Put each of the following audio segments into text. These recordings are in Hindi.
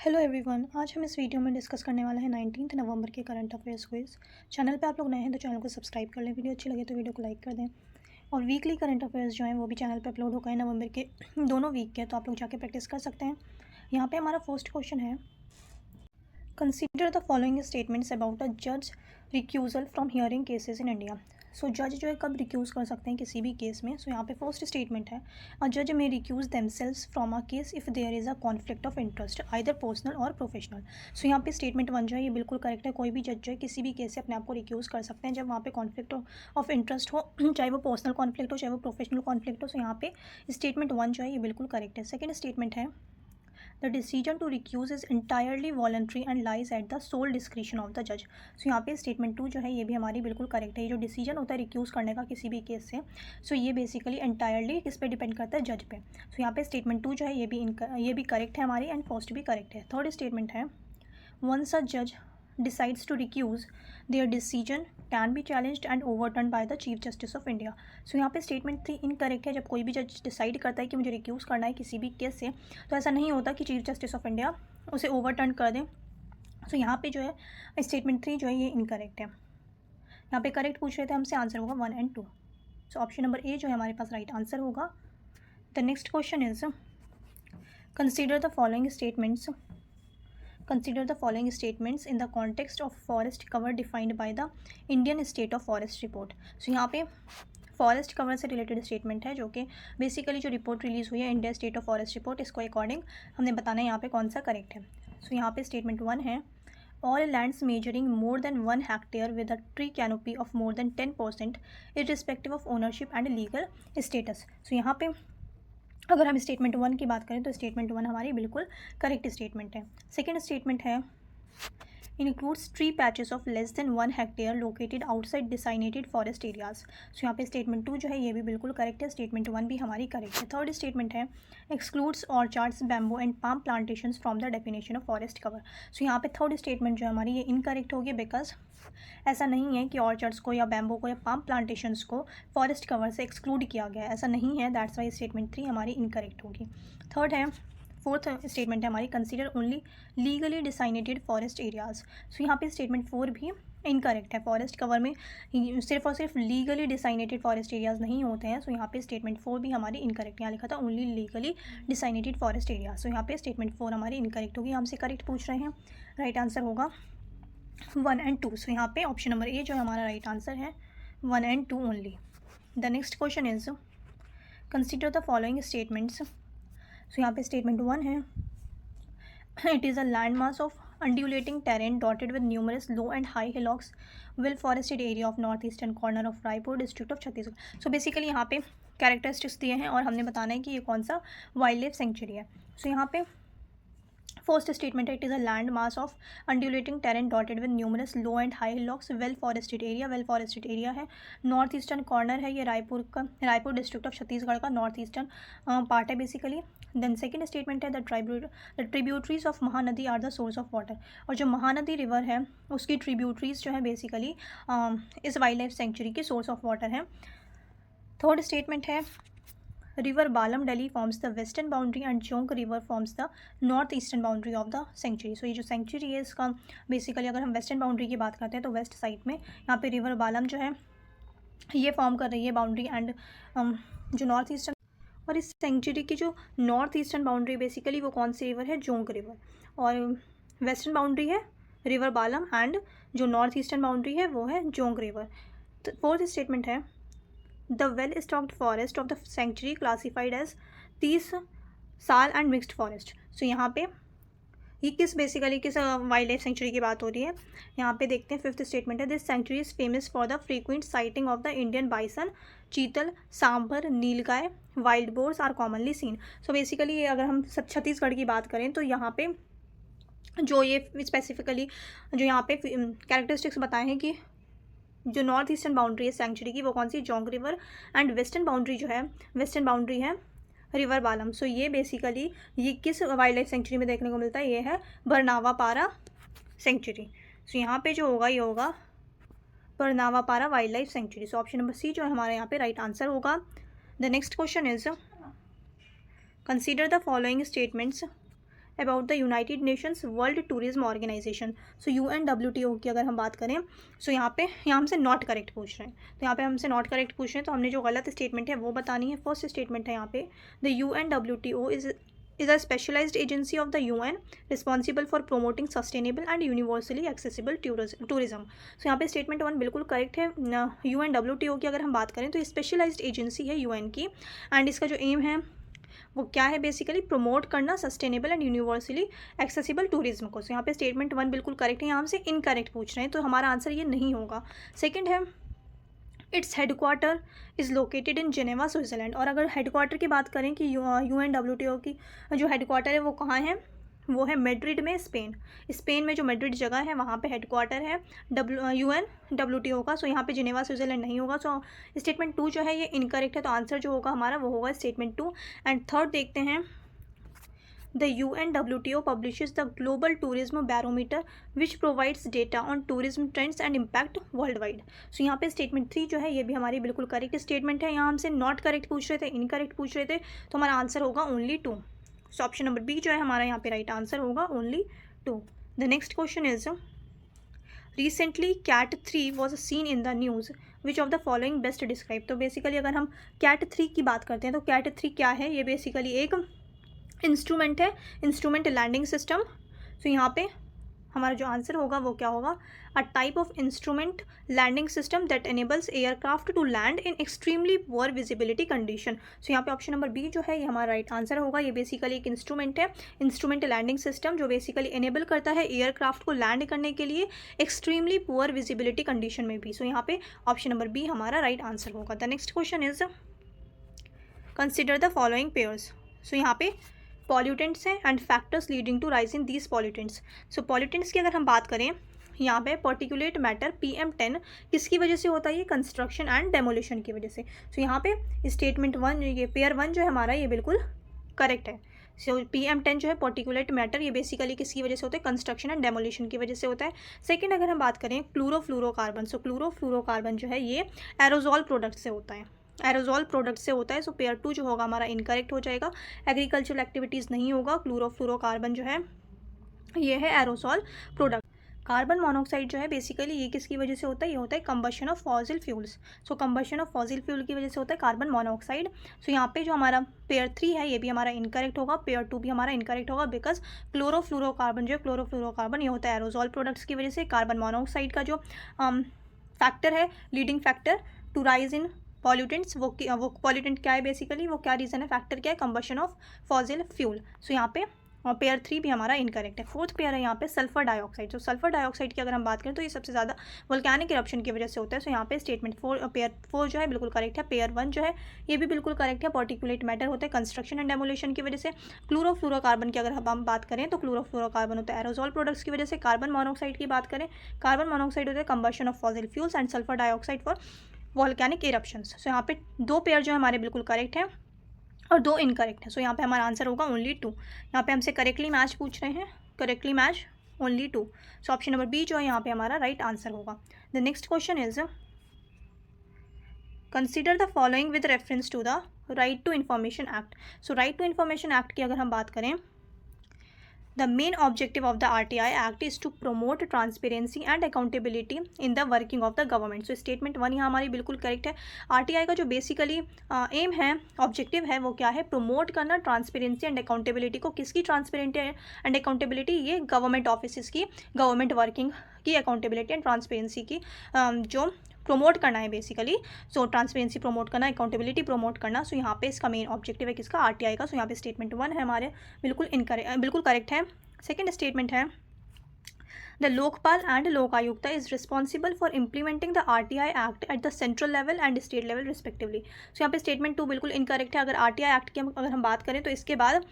हेलो एवरीवन, आज हम इस वीडियो में डिस्कस करने वाला है 19 नवंबर के करंट अफेयर्स क्विज। चैनल पे आप लोग नए हैं तो चैनल को सब्सक्राइब कर लें, वीडियो अच्छी लगे तो वीडियो को लाइक कर दें। और वीकली करंट अफेयर्स जो हैं वो भी चैनल पे अपलोड हो गए नवंबर के दोनों वीक के, तो आप लोग जाके प्रैक्टिस कर सकते हैं। यहाँ पे हमारा फर्स्ट क्वेश्चन है, consider the following statements about a जज recusal from hearing cases in India. So जज जो है कब रिक्यूज़ कर सकते हैं किसी भी केस में। सो यहाँ पे फर्स्ट स्टेटमेंट है, अ जज may recuse themselves from a case if there is a conflict of interest either personal or professional. So यहाँ पे स्टेटमेंट 1 जो है ये बिल्कुल करेक्ट है। कोई भी जज जो है किसी भी केस से अपने आप को रिक्यूज़ कर सकते हैं जब वहाँ पे कॉन्फ्लिक्ट ऑफ इंटरेस्ट हो, चाहे वो पर्सनल कॉन्फ्लिक्ट हो चाहे वो प्रोफेशनल कॉन्फ्लिक्ट हो। सो यहाँ पे स्टेटमेंट 1 जो है ये बिल्कुल करेक्ट है। सेकेंड स्टेटमेंट है, the decision to recuse is entirely voluntary and lies at the sole discretion of the जज। सो यहाँ पे स्टेटमेंट 2 जो है ये भी हमारी बिल्कुल करेक्ट है। ये जो डिसीजन होता है रिक्यूज़ करने का किसी भी केस से, सो ये बेसिकली इंटायरली किस पे डिपेंड करता है, जज पे। सो यहाँ पे स्टेटमेंट 2 जो है ये भी करेक्ट है हमारी, एंड फर्स्ट भी करेक्ट है। थर्ड स्टेटमेंट है, once a judge decides to recuse, their decision can be challenged and overturned by the Chief Justice of India। सो यहाँ पे स्टेटमेंट 3 इनकरेक्ट है। जब कोई भी जज डिसाइड करता है कि मुझे रिक्यूज़ करना है किसी भी केस से, तो ऐसा नहीं होता कि चीफ जस्टिस ऑफ इंडिया उसे ओवरटर्न कर दें। सो यहाँ पे जो है स्टेटमेंट 3 जो है ये इनकरेक्ट है। यहाँ पे करेक्ट पूछ रहे थे हमसे, आंसर होगा 1 and 2। So option number A जो है हमारे पास राइट आंसर होगा। The next question is, consider the following statements Consider the following statements in the context of forest cover defined by the Indian State of Forest Report। सो यहाँ पे फॉरेस्ट कवर से रिलेटेड स्टेटमेंट है जो कि बेसिकली जो रिपोर्ट रिलीज़ हुई है India state of forest report, इसको अकॉर्डिंग हमने बताना है यहाँ पे कौन सा करेक्ट है। सो यहाँ पे स्टेटमेंट 1 है, all lands measuring more than 1 hectare with a tree canopy of more than 10% irrespective of ownership and legal status. So यहाँ पे अगर हम स्टेटमेंट 1 की बात करें तो स्टेटमेंट 1 हमारी बिल्कुल करेक्ट स्टेटमेंट है। सेकेंड स्टेटमेंट है, includes tree patches of less than 1 hectare located outside designated forest areas. So यहाँ पे स्टेटमेंट 2 जो है ये भी बिल्कुल करेक्ट है। स्टेटमेंट 1 भी हमारी करेक्ट है। थर्ड स्टेटमेंट है, excludes orchards bamboo and palm plantations from the definition of forest cover. So यहाँ पे थर्ड स्टेटमेंट जो है हमारी ये इनकरेक्ट होगी, बिकॉज ऐसा नहीं है कि ऑर्चर्ड्स को या बैम्बो को या पाम प्लांटेशंस को फॉरेस्ट कवर से एक्सक्लूड किया गया है, ऐसा नहीं है। दैट्स वाई स्टेटमेंट 3 हमारी इनकरेक्ट होगी। थर्ड है, फोर्थ स्टेटमेंट है हमारी, consider only legally designated forest areas. So यहाँ पे स्टेटमेंट 4 भी इनकरेक्ट है। फॉरेस्ट कवर में सिर्फ और सिर्फ लीगली डिसाइनेटेड फॉरेस्ट एरियाज नहीं होते हैं। सो यहाँ पे स्टेटमेंट 4 भी हमारी इनकरेक्ट, यहाँ लिखा था only legally designated forest areas. So यहाँ पे स्टेटमेंट 4 हमारी इनकरेक्ट होगी। हमसे करेक्ट पूछ रहे हैं, राइट आंसर होगा 1 एंड 2। सो यहाँ पे ऑप्शन नंबर ए जो हमारा राइट आंसर है, 1 and 2 only. The next question is, consider the following statements. So यहाँ पे स्टेटमेंट 1 है, it is a land mass of undulating terrain dotted with numerous low and high hillocks, well forested area of northeastern corner of Raipur district of Chhattisgarh. So basically यहाँ पे कैरेक्टरिस्टिक्स दिए हैं और हमने बताना है कि ये कौन सा वाइल्ड लाइफ सेंचुरी है। सो यहाँ पे फर्स्ट स्टेटमेंट है, it is a land mass of undulating terrain dotted with numerous low and high hillocks, well forested area. Well forested area है, नॉर्थ ईस्टर्न कॉर्नर है ये रायपुर डिस्ट्रिक्ट ऑफ छत्तीसगढ़ का नॉर्थ ईस्टर्न पार्ट है बेसिकली। देन सेकेंड स्टेटमेंट है, the tributaries of Mahanadi are the source of water. और जो महानदी रिवर है उसकी ट्रिब्यूटरीज जो है बेसिकली इस वाइल्ड लाइफ सेंचुरी की सोर्स ऑफ वाटर है। थर्ड स्टेटमेंट है, river Balamdehi forms the western boundary and Jonk river forms the north eastern boundary of the sanctuary. So ये जो सेंचुरी है इसका बेसिकली अगर हम वेस्टर्न बाउंड्री की बात करते हैं तो वेस्ट साइड में यहाँ पे रिवर बालम जो है ये फॉर्म कर रही है बाउंड्री, एंड जो नॉर्थ ईस्टर्न, और इस सेंचुरी की जो नॉर्थ ईस्टर्न बाउंड्री बेसिकली वो कौन सी रिवर है, जोंक रिवर, और वेस्टर्न बाउंड्री है रिवर बालम, एंड जो नॉर्थ ईस्टर्न बाउंड्री है वो है जोंक रिवर। तो फोर्थ स्टेटमेंट है, the well stocked forest of the sanctuary classified as 30 साल एंड मिक्सड फॉरेस्ट। सो यहाँ पे ये किस वाइल्ड लाइफ सेंचुरी की बात हो रही है, यहाँ पे देखते हैं। फिफ्थ स्टेटमेंट है, this sanctuary is famous for the frequent sighting of the Indian bison, chital, sambar, nilgai, wild boars are commonly seen. So basically अगर हम छत्तीसगढ़ की बात करें तो यहाँ पे जो ये स्पेसिफिकली जो यहाँ पे कैरेक्टरिस्टिक्स बताए हैं कि जो नॉर्थ ईस्टर्न बाउंड्री है सेंचुरी की वो कौन सी, जोंक रिवर, एंड वेस्टर्न बाउंड्री है रिवर बालम। सो ये बेसिकली ये किस वाइल्ड लाइफ सेंचुरी में देखने को मिलता है, ये है बरनावापारा सेंचुरी। सो यहाँ पे जो होगा ये होगा Barnawapara wild life sanctuary. So option number C जो है हमारे यहाँ पे राइट आंसर होगा। The next question is, consider the following statements about the United Nations World Tourism Organization. So UNWTO की अगर हम बात करें, सो यहाँ हमसे नॉट करेक्ट पूछ रहे हैं, तो यहाँ पे हमसे नॉट करेक्ट पूछ रहे हैं, तो हमने जो गलत स्टेटमेंट है वो बतानी है। फर्स्ट स्टेटमेंट है यहाँ पे, the UNWTO is a specialized agency of the UN responsible for promoting sustainable and universally accessible tourism। सो यहाँ पे स्टेटमेंट 1 बिल्कुल करेक्ट है। UNWTO की अगर हम बात करें तो ये स्पेशलाइज्ड एजेंसी है UN की, एंड इसका जो एम है वो क्या है, बेसिकली प्रमोट करना sustainable and universally accessible tourism को। सो यहाँ पे स्टेटमेंट 1 बिल्कुल करेक्ट है, यहाँ हमसे इनकरेक्ट पूछ रहे हैं, तो हमारा आंसर ये नहीं होगा। सेकंड है, its headquarter is located in Geneva Switzerland. और अगर हेडक्वार्टर की बात करें कि UNWTO की जो हेडक्वार्टर है वो कहाँ है, वो है मैड्रिड में, स्पेन में जो मैड्रिड जगह है वहाँ पे हेडक्वार्टर है UNWTO का। सो यहाँ पे जिनेवा स्विट्ज़रलैंड नहीं होगा। सो स्टेटमेंट 2 जो है ये इनकरेक्ट है, तो आंसर जो होगा हमारा वो होगा स्टेटमेंट 2। एंड थर्ड देखते हैं, the UNWTO publishes the global tourism barometer which provides data on tourism trends and impact worldwide. So यहाँ पे स्टेटमेंट 3 जो है ये भी हमारी बिल्कुल करेक्ट स्टेटमेंट है। यहाँ हमसे नॉट करेक्ट पूछ रहे थे, इनकरेक्ट पूछ रहे थे, तो हमारा आंसर होगा only 2। So option number B जो है हमारा यहाँ पे राइट आंसर होगा only 2। The next question is, recently cat 3 was seen in the news which of the following best describe. तो बेसिकली अगर हम कैट 3 की बात करते हैं तो कैट 3 क्या है, ये बेसिकली एक इंस्ट्रूमेंट है, इंस्ट्रूमेंट लैंडिंग सिस्टम। सो यहाँ पे हमारा जो आंसर होगा वो क्या होगा, a type of instrument landing system that enables aircraft to land in extremely poor visibility condition. So यहाँ पे ऑप्शन नंबर बी जो है ये हमारा राइट आंसर होगा। ये बेसिकली एक इंस्ट्रूमेंट है, इंस्ट्रूमेंट लैंडिंग सिस्टम, जो बेसिकली एनेबल करता है एयरक्राफ्ट को लैंड करने के लिए एक्सट्रीमली पुअर विजिबिलिटी कंडीशन में भी। सो यहाँ पे ऑप्शन नंबर बी हमारा राइट आंसर होगा। The next question is, consider the following pairs. So यहाँ पे पॉल्यूटेंट्स हैं and factors leading to rise in these pollutants. So pollutants की अगर हम बात करें, यहाँ पे पर्टिकुलेट मैटर PM10 किसकी वजह से होता है, ये कंस्ट्रक्शन एंड डेमोलिशन की वजह से। सो यहाँ पे स्टेटमेंट 1 ये पेयर 1 जो है हमारा ये बिल्कुल करेक्ट है। सो PM10 जो है पर्टिकुलेट मैटर, ये बेसिकली किसकी वजह से होता है, कंस्ट्रक्शन एंड डेमोलिशन की वजह से होता है। सेकंड अगर हम बात करें क्लोरोफ्लोरोकार्बन, सो क्लोरोफ्लोरोकार्बन जो है ये एरोजॉल प्रोडक्ट से होता है, एरोजॉल प्रोडक्ट से होता है। सो पेयर 2 जो होगा हमारा इनकरेक्ट हो जाएगा, एग्रीकल्चरल एक्टिविटीज़ नहीं होगा। क्लोरोफ्लोरोकार्बन जो है ये है एरोजॉल प्रोडक्ट। कार्बन मोनोऑक्साइड जो है बेसिकली ये किसकी वजह से होता है, ये होता है combustion of fossil fuels. So combustion of fossil fuel की वजह से होता है कार्बन मोनोऑक्साइड। सो यहाँ पे जो हमारा पेयर 3 है ये भी हमारा इनकरेक्ट होगा, पेयर 2 भी हमारा इनकरेक्ट होगा, बिकॉज क्लोरोफ्लोरोकार्बन जो है क्लोरोफ्लोरोकार्बन ये होता है एरोजॉल प्रोडक्ट्स की वजह से। कार्बन मोनोऑक्साइड का जो फैक्टर है, leading factor to rise in pollutants, वो पॉल्यूटेंट क्या है बेसिकली, वो क्या रीज़न है, फैक्टर क्या है, कंबशन ऑफ फॉसिल फ्यूल। सो यहाँ पे पेयर 3 भी हमारा इनकरेक्ट है। फोर्थ पेयर है यहाँ पे सल्फर डाइऑक्साइड। तो सल्फर डाइऑक्साइड की अगर हम बात करें तो ये सबसे ज़्यादा वोल्केनिक इरप्शन की वजह से होता है। सो यहाँ पे स्टेटमेंट 4 पेयर 4 जो है बिल्कुल करेक्ट है। पेयर 1 जो है ये भी बिल्कुल करेक्ट है, पार्टिकुलेट मैटर होता है कंस्ट्रक्शन एंड डेमोलिशन की वजह से। क्लोरोफ्लोरोकार्बन की अगर हम बात करें तो क्लोरोफ्लोरोकार्बन होता है एरोजॉल प्रोडक्ट्स की वजह से। कार्बन मोनोऑक्साइड की बात करें, कार्बन मोनोऑक्साइड होता है combustion of fossil fuels, and sulphur dioxide for volcanic eruptions. So यहाँ पे 2 पेयर जो है हमारे बिल्कुल करेक्ट है और 2 इनकरेक्ट है। सो यहाँ पे हमारा आंसर होगा ओनली 2। यहाँ पे हमसे करेक्टली मैच पूछ रहे हैं, correctly match only 2। So option number B जो है यहाँ पे हमारा राइट आंसर होगा। The next question is, consider the following with reference to the right to information act. So right to information act की अगर हम बात करें, The main objective of the RTI Act is to promote transparency and accountability in the working of the government. So statement 1 यहाँ हमारी बिल्कुल करेक्ट है। RTI का जो बेसिकली एम है, ऑब्जेक्टिव है, वो क्या है, प्रमोट करना ट्रांसपेरेंसी एंड अकाउंटेबिलिटी को। किसकी ट्रांसपेरेंसी एंड अकाउंटेबिलिटी, ये गवर्नमेंट ऑफिस की, गवर्नमेंट वर्किंग की अकाउंटेबिलिटी एंड ट्रांसपेरेंसी की जो प्रमोट करना है बेसिकली। सो ट्रांसपेरेंसी प्रमोट करना, अकाउंटेबिलिटी प्रमोट करना। सो यहाँ पे इसका मेन ऑब्जेक्टिव है किसका, RTI का। सो यहाँ पे स्टेटमेंट 1 है हमारे बिल्कुल करेक्ट है। सेकेंड स्टेटमेंट है, the Lokpal and Lokayukta is responsible for implementing the RTI act at the central level and state level respectively. So यहाँ पे स्टेटमेंट 2 बिल्कुल इनकरेक्ट है। अगर RTI एक्ट की अगर हम बात करें तो इसके बाद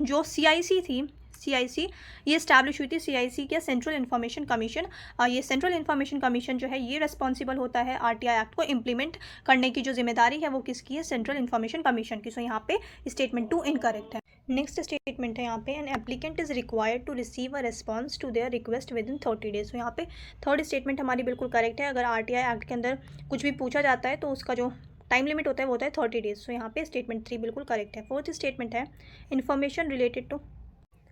जो CIC थी, CIC ये इस्टेब्लिश हुई थी, CIC क्या, सेंट्रल इन्फॉर्मेशन कमीशन। ये सेंट्रल इन्फॉर्मेशन कमीशन जो है ये रिस्पॉन्सिबल होता है RTI एक्ट को इम्प्लीमेंट करने की जो जिम्मेदारी है वो किसकी है, सेंट्रल इन्फॉर्मेशन कमीशन की। सो यहाँ पे स्टेटमेंट 2 इनकरेक्ट है। नेक्स्ट स्टेटमेंट है यहाँ पे, an applicant is required to receive a response to their request within 30 days. तो यहाँ पे थर्ड स्टेटमेंट हमारी बिल्कुल करेक्ट है। अगर RTI एक्ट के अंदर कुछ भी पूछा जाता है तो उसका जो टाइम लिमिट होता है वो होता है 30 डेज। सो यहाँ पे स्टेटमेंट 3 बिल्कुल करेक्ट है। फोर्थ स्टेटमेंट है, information related to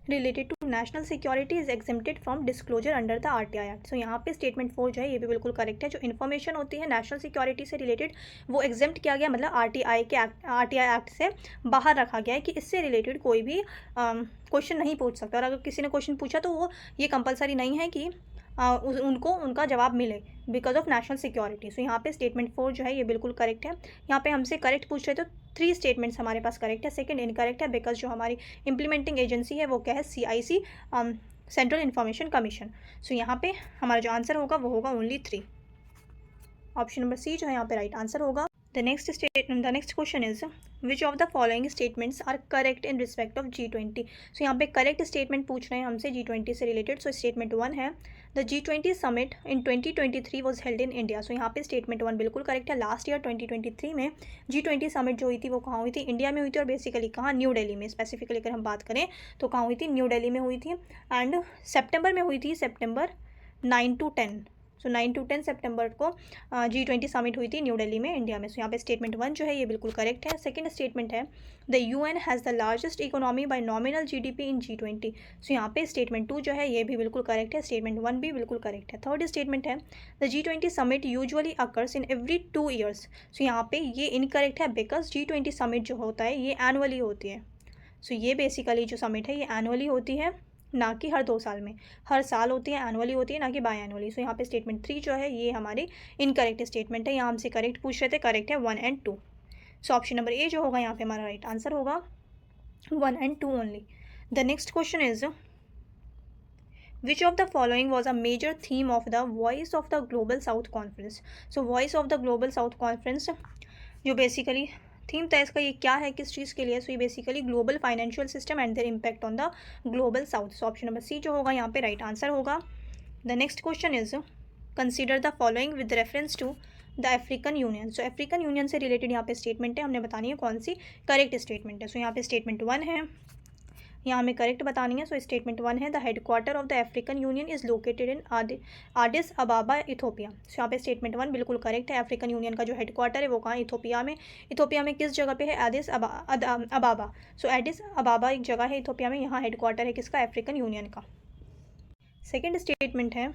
related to national security is exempted from disclosure under the RTI act. So यहाँ पे स्टेटमेंट 4 जो है ये भी बिल्कुल करेक्ट है। जो इन्फॉर्मेशन होती है नेशनल सिक्योरिटी से रिलेटेड वो एग्जेम्प्ट किया गया, मतलब आरटीआई एक्ट से बाहर रखा गया है कि इससे रिलेटेड कोई भी क्वेश्चन नहीं पूछ सकता, और अगर किसी ने क्वेश्चन पूछा तो वो ये कंपलसरी नहीं है कि उनको उनका जवाब मिले बिकॉज ऑफ नेशनल सिक्योरिटी। सो यहाँ पे स्टेटमेंट 4 जो है ये बिल्कुल करेक्ट है। यहाँ पे हमसे करेक्ट पूछ रहे तो 3 स्टेटमेंट्स हमारे पास करेक्ट है, सेकंड इनकरेक्ट है बिकॉज जो हमारी इम्प्लीमेंटिंग एजेंसी है वो क्या है, CIC सेंट्रल इन्फॉर्मेशन कमीशन। सो यहाँ पे हमारा जो आंसर होगा वो होगा ओनली 3, ऑप्शन नंबर सी जो है यहाँ पे राइट आंसर होगा। The next question is which of the following statements are correct in respect of G20। सो यहाँ पे करेक्ट स्टेटमेंट पूछ रहे हैं हमसे G20 से रिलेटेड। सो स्टेटमेंट 1 है the G20 summit in 2023 was held in India. So यहाँ पे स्टेटमेंट 1 बिल्कुल करेक्ट है। लास्ट ईयर 2023 में G20 समिट जो हुई थी वो कहाँ हुई थी, इंडिया में हुई थी, और बेसिकली कहाँ, न्यू दिल्ली में। स्पेसिफिकली अगर हम बात करें तो कहाँ हुई थी, न्यू दिल्ली में हुई थी, एंड सितंबर में हुई थी, सितंबर 9 to 10। सो 9 to 10 सितंबर को G20 समिट हुई थी न्यू दिल्ली में, इंडिया में। सो यहाँ पे स्टेटमेंट 1 जो है ये बिल्कुल करेक्ट है। सेकंड स्टेटमेंट है the UN has the largest economy bye nominal GDP in G20। सो यहाँ पे स्टेटमेंट 2 जो है ये भी बिल्कुल करेक्ट है, स्टेटमेंट 1 भी बिल्कुल करेक्ट है। थर्ड स्टेटमेंट है the G20 summit usually occurs in every 2 years। सो यहाँ पे ये इनकरेक्ट है बिकॉज G20 समिट जो होता है ये एनुअली होती है। सो ये बेसिकली जो समिट है ये एनुअली होती है, ना कि हर 2 साल में, हर साल होती है, एनुअली होती है, ना कि बाय एनुअली। सो यहाँ पे स्टेटमेंट 3 जो है ये हमारी इनकरेक्ट स्टेटमेंट है। यहाँ हमसे करेक्ट पूछ रहे थे, करेक्ट है 1 and 2। So option number A जो होगा यहाँ पे हमारा राइट आंसर होगा 1 and 2 only. The next question is which of the following was a major theme of the voice of the global south conference. So voice of the global south conference जो बेसिकली थीम था इसका, ये क्या है, किस चीज़ के लिए। सो ये basically global financial system and their impact on the global south. So option number C जो होगा यहाँ पे राइट आंसर होगा। The next question is consider the following with reference to the African Union. So African Union से रिलेटेड यहाँ पे स्टेटमेंट है, हमने बतानी है कौन सी करेक्ट स्टेटमेंट है। सो यहाँ पे स्टेटमेंट 1 है, यहाँ हमें करेक्ट बतानी है। सो स्टेटमेंट 1 है the headquarter of the African Union is located in Addis Ababa Ethiopia. So यहाँ पे स्टेटमेंट 1 बिल्कुल करेक्ट है। अफ्रीकन यूनियन का जो हेडक्वार्टर है वो कहाँ, इथोपिया में। इथोपिया में किस जगह पे है, आडिस अबाबा। सो आडिस अबाबा एक जगह है इथोपिया में, यहाँ हेडक्वार्टर है किसका, अफ्रीकन यूनियन का। सेकेंड स्टेटमेंट है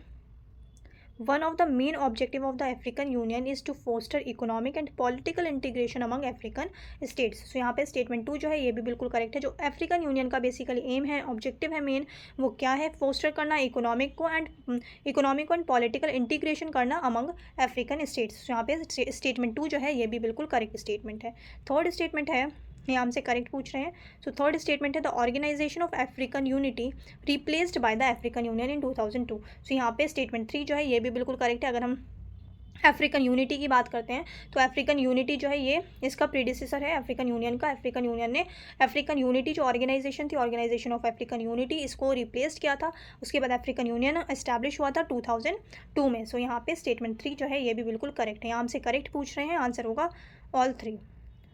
one of the main objective of the African Union is to foster economic and political integration among African states. So यहाँ पे स्टेटमेंट 2 जो है ये भी बिल्कुल करेक्ट है। जो अफ्रीकन यूनियन का बेसिकली एम है, ऑब्जेक्टिव है मेन, वो क्या है, फोस्टर करना इकोनॉमिक को एंड पॉलिटिकल इंटीग्रेशन करना अमंग अफ्रीकन स्टेट्स। यहाँ पे स्टेटमेंट 2 जो है ये भी बिल्कुल करेक्ट स्टेटमेंट है। थर्ड स्टेटमेंट है, ये हमसे करेक्ट पूछ रहे हैं। सो थर्ड स्टेटमेंट है the Organization of African Unity replaced by the African Union in 2002। So यहाँ पे स्टेटमेंट 3 जो है ये भी बिल्कुल करेक्ट है। अगर हम अफ्रीकन यूनिटी की बात करते हैं तो अफ्रीकन यूनिटी जो है ये इसका प्रीडिसेसर है अफ्रीकन यूनियन का। अफ्रीकन यूनियन ने अफ्रीकन यूनिटी जो ऑर्गेनाइजेशन थी, ऑर्गेनाइजेशन ऑफ अफ्रीकन यूनिटी, इसको रिप्लेस किया था। उसके बाद अफ्रीकन यूनियन एस्टैब्लिश हुआ था 2002 में। सो यहाँ पे स्टेटमेंट 3 जो है ये भी बिल्कुल करेक्ट है। यहाँ हमसे करेक्ट पूछ रहे हैं, आंसर होगा all 3।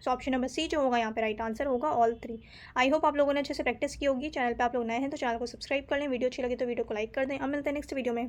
So option number C जो होगा यहाँ पे राइट आंसर होगा ऑल 3। आई होप आप लोगों ने अच्छे से प्रैक्टिस की होगी। चैनल पे आप लोग नए हैं तो चैनल को सब्सक्राइब कर लें, वीडियो अच्छी लगी तो वीडियो को लाइक कर दें। अब मिलते हैं नेक्स्ट वीडियो में।